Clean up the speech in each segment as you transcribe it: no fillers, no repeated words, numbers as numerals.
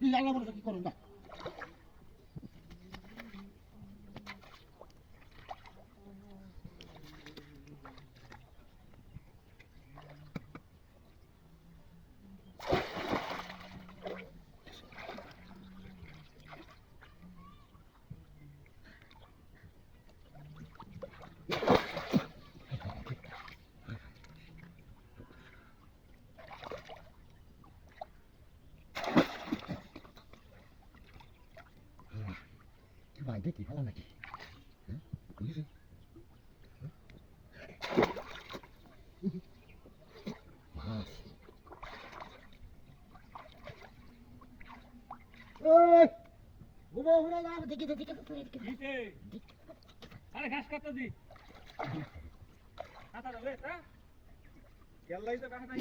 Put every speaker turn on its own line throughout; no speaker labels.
আল্লাহ বলে কি করুন না ভাই দেখি ভালো নাকি হ্যাঁ বুঝেছি মাছ ওই বুড়ো বুড়ো না দেখি দেখি
দিছে আরে ঘাস কাটতে দি কাটা দাও রে তা কেল্লাই তো কাটা নাই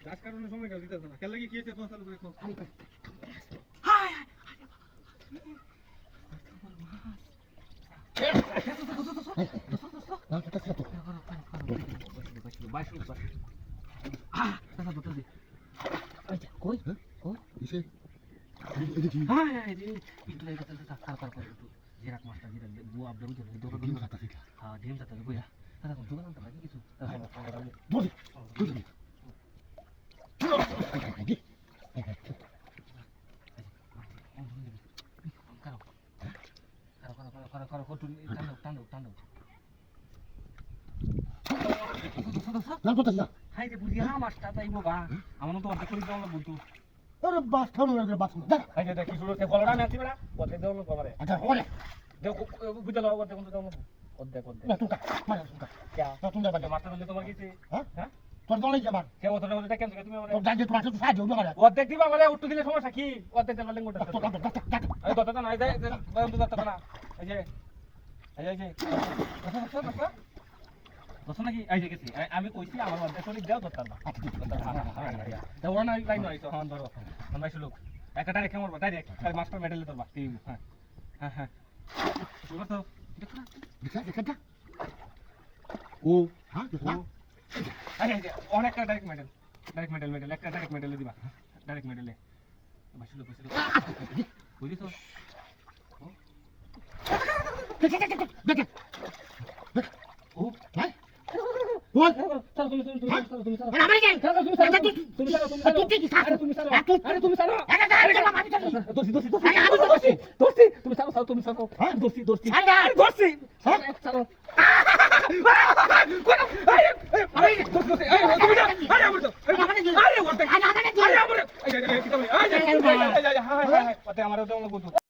ঘাস কাটানোর সময় গাল দিতেছ না কেল্লা কি হইছে কোন চালু করে কো হাই
কই ও ইসে
জিরাক মাছটা জিরাক বুয়া আবদুল দৌড়
ডিম খাতা ঠিক
হ্যাঁ ডিম যাতে বুয়া দাদা কোন দোকান তো কিছু
বল বল না কথা না
হাই রে বুঝিয়া মাছটা তাই বাবা আমার তো অর্ধেক করে দাও না বলতো
আরে বাস খানো না বাস দেখ
হাই রে কি শুরু তে কলরা না আছিবা অর্ধেক দাও না বাবারে
আচ্ছা ওরে
দেও বুঝা লাও অর্ধেক দাও না অর্ধেক
না তুই মারা তুই
क्या
না তুই না
মাছটা বললে তোমার কিছু
হ্যাঁ
হ্যাঁ
তোর দলে যাবার
কে ওটা ওটা কেন তুমি আমারে
তোর দাঁড়িয়ে তোর আসলে সাহায্য হবে না
অর্ধেক দিবা আমারে উঠতে দিলে সমস্যা কি অর্ধেক দিলে লেঙ্গুটা
তোর দেখ
এই দত্তা না এই বন্ধু দত্তা না এই যে দত্তা নাকি এই যে গেছি আমি কইছি আমার অর্ধেক শরীর দাও দত্তা না দাও না লাইন আইছো হ্যাঁ ধরো আমরা লোক একটা ডাইরেক্ট মারবা ডাইরেক্ট মাস্টার মেডেল তোর বাকি হ্যাঁ হ্যাঁ হ্যাঁ শুনো তো
দেখা ও হ্যাঁ দেখা
আরে অনেকটা ডাইরেক্ট মেডেল একটা ডাইরেক্ট মেডেল দিবা ডাইরেক্ট মেডেলে বসলো বুঝলি তো
দেখ ও ভাই বল
চল তুমি
আরে আমার যাই
তুমি সারো আমার